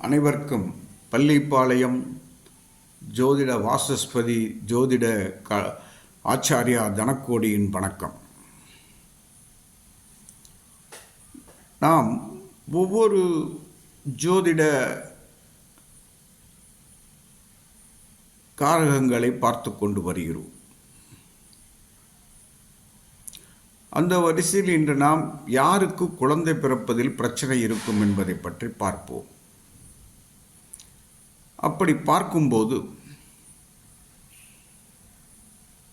அனைவருக்கும் பள்ளிப்பாளையம் ஜோதிட வாசஸ்பதி ஜோதிட ஆச்சாரியா தனக்கோடியின் வணக்கம். நாம் ஒவ்வொரு ஜோதிட காரகங்களை பார்த்து கொண்டு வருகிறோம். அந்த வரிசையில் இன்று நாம் யாருக்கு குழந்தை பிறப்பதில் பிரச்சனை இருக்கும் என்பதை பற்றி பார்ப்போம். அப்படி பார்க்கும்போது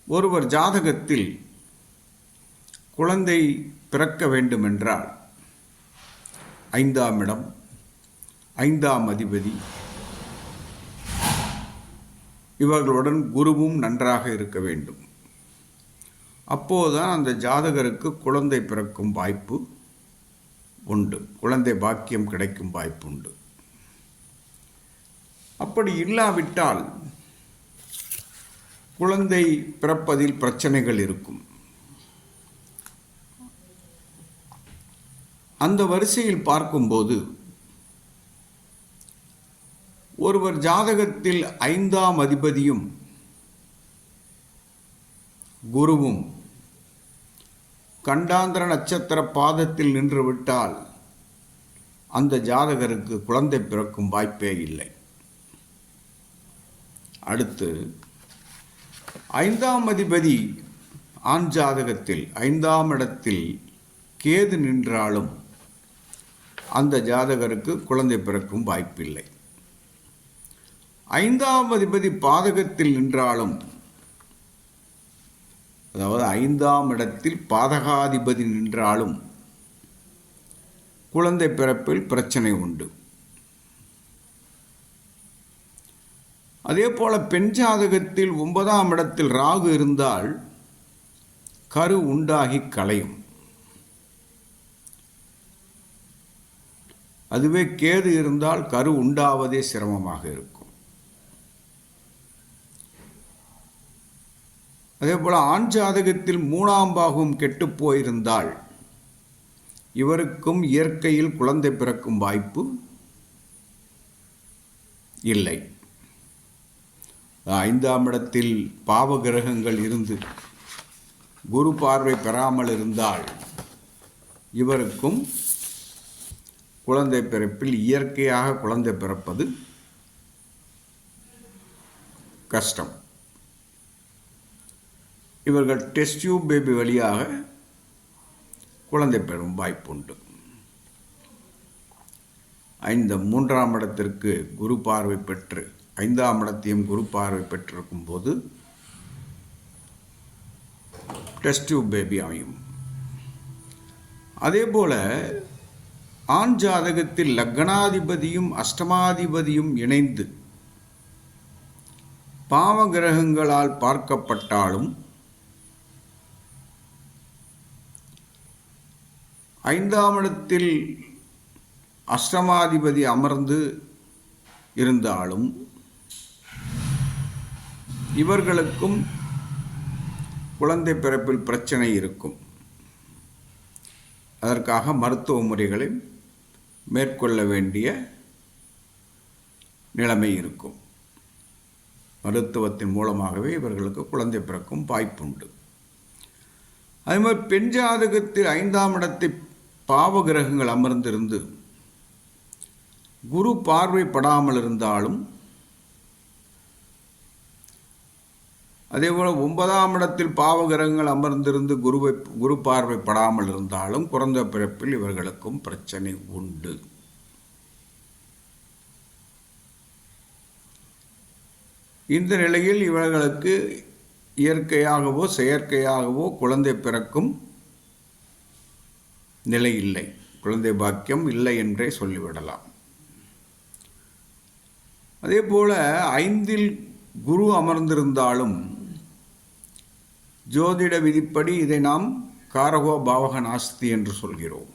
ஒருவர் ஜாதகத்தில் குழந்தை பிறக்க வேண்டுமென்றால் 5ஆம் இடம், 5ஆம் அதிபதி இவர்களுடன் குருவும் நன்றாக இருக்க வேண்டும். அப்போதுதான் அந்த ஜாதகருக்கு குழந்தை பிறக்கும் வாய்ப்பு உண்டு, குழந்தை பாக்கியம் கிடைக்கும் வாய்ப்பு உண்டு. அப்படி இல்லாவிட்டால் குழந்தை பிறப்பதில் பிரச்சனைகள் இருக்கும். அந்த வரிசையில் பார்க்கும்போது ஒருவர் ஜாதகத்தில் 5ஆம் அதிபதியும் குருவும் கண்டாந்திர நட்சத்திர பாதத்தில் நின்றுவிட்டால் அந்த ஜாதகருக்கு குழந்தை பிறக்கும் வாய்ப்பே இல்லை. அடுத்து 5ஆம் அதிபதி ஆண் ஜாதகத்தில் 5ஆம் இடத்தில் கேது நின்றாலும் அந்த ஜாதகருக்கு குழந்தை பிறக்கும் வாய்ப்பில்லை. 5ஆம் அதிபதி பாதகத்தில் நின்றாலும், அதாவது 5ஆம் இடத்தில் பாதகாதிபதி நின்றாலும் குழந்தை பிறப்பில் பிரச்சனை உண்டு. அதே போல பெண் ஜாதகத்தில் 9ஆம் இடத்தில் ராகு இருந்தால் கரு உண்டாகி களையும். அதுவே கேது இருந்தால் கரு உண்டாவதே சிரமமாக இருக்கும். அதே போல ஆண் ஜாதகத்தில் 3ஆம் பாகம் கெட்டு போயிருந்தால் இவருக்கும் இயற்கையில் குழந்தை பிறக்கும் வாய்ப்பு இல்லை. 5ஆம் இடத்தில் பாவ கிரகங்கள் இருந்து குரு பார்வை பெறாமல் இருந்தால் இவருக்கும் குழந்தை பிறப்பில் இயற்கையாக குழந்தை பிறப்பது கஷ்டம். இவர்கள் டெஸ்ட் டியூப் பேபி வழியாக குழந்தை பெறும் வாய்ப்புண்டு. 3ஆம் இடத்திற்கு குரு பார்வை பெற்று 5ஆம் இடத்தையும் குரு பார்வை பெற்றிருக்கும் போது டெஸ்ட் டியூப் பேபி அமையும். அதே போல ஆண் ஜாதகத்தில் லக்னாதிபதியும் அஷ்டமாதிபதியும் இணைந்து பாவ கிரகங்களால் பார்க்கப்பட்டாலும் 5ஆம் இடத்தில் அஷ்டமாதிபதி அமர்ந்து இருந்தாலும் இவர்களுக்கும் குழந்தை பிறப்பில் பிரச்சனை இருக்கும். அதற்காக மருத்துவ முறைகளை மேற்கொள்ள வேண்டிய நிலைமை இருக்கும். மருத்துவத்தின் மூலமாகவே இவர்களுக்கு குழந்தை பிறக்கும் வாய்ப்புண்டு. அதே மாதிரி பெண் ஜாதகத்தில் 5ஆம் இடத்தை பாவ கிரகங்கள் அமர்ந்திருந்து குரு பார்வைப்படாமல் இருந்தாலும், அதேபோல் 9ஆம் இடத்தில் பாவ கிரகங்கள் அமர்ந்திருந்து குரு பார்வைப்படாமல் இருந்தாலும் குழந்தை பிறப்பில் இவர்களுக்கும் பிரச்சனை உண்டு. இந்த நிலையில் இவர்களுக்கு இயற்கையாகவோ செயற்கையாகவோ குழந்தை பிறக்கும் நிலை இல்லை, குழந்தை பாக்கியம் இல்லை என்றே சொல்லிவிடலாம். அதே போல 5இல் குரு அமர்ந்திருந்தாலும் ஜோதிட விதிப்படி இதை நாம் காரகோ பாவக நாஸ்தி என்று சொல்கிறோம்.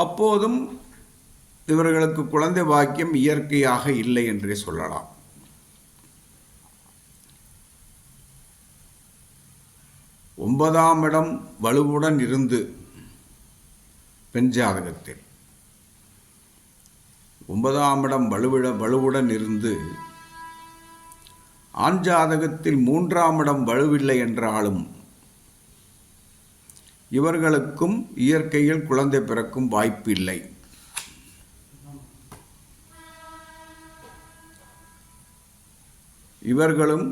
அப்போதும் இவர்களுக்கு குழந்தை பாக்கியம் இயற்கையாக இல்லை என்றே சொல்லலாம். ஒன்பதாம் இடம் வலுவுடன் இருந்து பெண் ஜாதகத்தில் 9ஆம் இடம் வலுவுடன் இருந்து ஆண் ஜாதகத்தில் 3ஆம் இடம் வலுவில்லை என்றாலும் இவர்களுக்கும் இயற்கையில் குழந்தை பிறக்கும் வாய்ப்பு இல்லை. இவர்களும்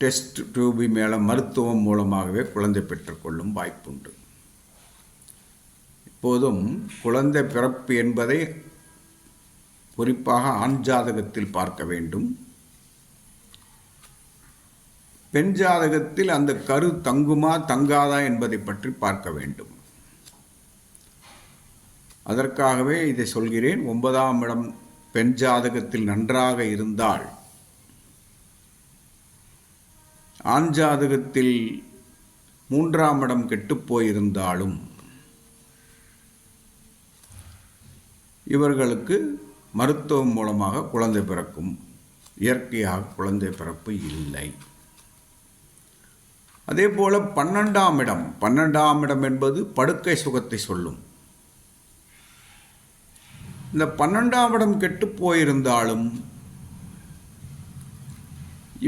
டெஸ்ட் டியூபி மருத்துவம் மூலமாகவே குழந்தை பெற்றுக்கொள்ளும் வாய்ப்புண்டு. இப்போதும் குழந்தை பிறப்பு என்பதை குறிப்பாக ஆண் ஜாதகத்தில் பார்க்க வேண்டும். பெண் ஜாதகத்தில் அந்த கரு தங்குமா தங்காதா என்பதை பற்றி பார்க்க வேண்டும். அதற்காகவே இதை சொல்கிறேன். 9ஆம் இடம் பெண் ஜாதகத்தில் நன்றாக இருந்தால் ஆண் ஜாதகத்தில் 3ஆம் இடம் கெட்டுப்போயிருந்தாலும் இவர்களுக்கு மருத்துவம் மூலமாக குழந்தை பிறக்கும். இயற்கையாக குழந்தை பிறப்பு இல்லை. அதே போல 12ஆம் இடம் என்பது படுக்கை சுகத்தை சொல்லும். இந்த 12ஆம் இடம் கெட்டு போயிருந்தாலும்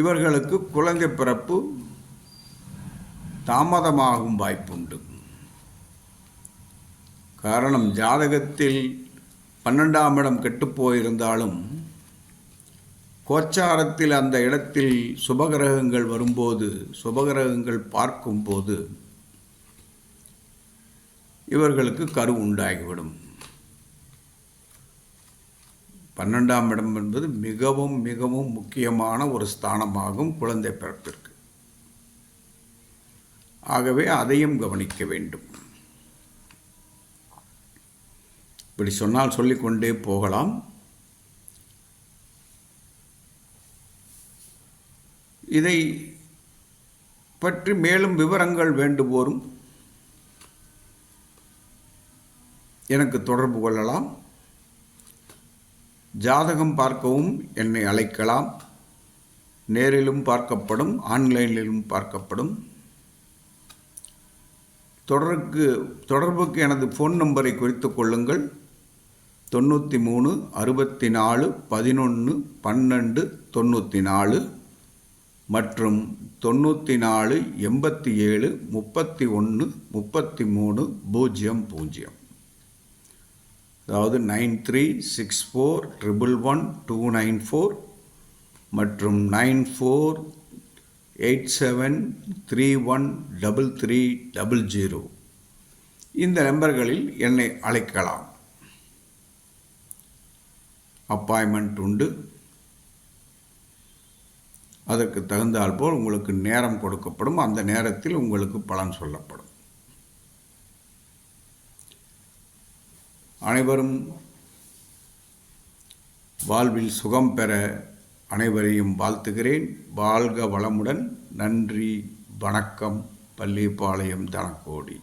இவர்களுக்கு குழந்தை பிறப்பு தாமதமாகும் வாய்ப்புண்டு. காரணம், ஜாதகத்தில் 12ஆம் இடம் கெட்டு போயிருந்தாலும் கோச்சாரத்தில் அந்த இடத்தில் சுபகிரகங்கள் வரும்போது, சுபகிரகங்கள் பார்க்கும்போது இவர்களுக்கு கரு உண்டாகிவிடும். 12ஆம் இடம் என்பது மிகவும் மிகவும் முக்கியமான ஒரு ஸ்தானமாகும் குழந்தை பிறப்பிற்கு. ஆகவே அதையும் கவனிக்க வேண்டும். இப்படி சொன்னால் சொல்லிக்கொண்டே போகலாம். இதை பற்றி மேலும் விவரங்கள் வேண்டுவோரும் எனக்கு தொடர்பு கொள்ளலாம். ஜாதகம் பார்க்கவும் என்னை அழைக்கலாம். நேரிலும் பார்க்கப்படும், ஆன்லைனிலும் பார்க்கப்படும். தொடர்புக்கு எனது ஃபோன் நம்பரை குறித்து கொள்ளுங்கள். 93 64 11 12 94 மற்றும் 94 87 31 33 00. அதாவது 9364111294 மற்றும் 9487313300. இந்த நம்பர்களில் என்னை அழைக்கலாம். அப்பாயின்மெண்ட் உண்டு. அதற்கு தகுந்தாற்போல் உங்களுக்கு நேரம் கொடுக்கப்படும். அந்த நேரத்தில் உங்களுக்கு பலன் சொல்லப்படும். அனைவரும் வாழ்வில் சுகம் பெற அனைவரையும் வாழ்த்துகிறேன். வாழ்க வளமுடன். நன்றி, வணக்கம். பள்ளிப்பாளையம் தனக்கோடி.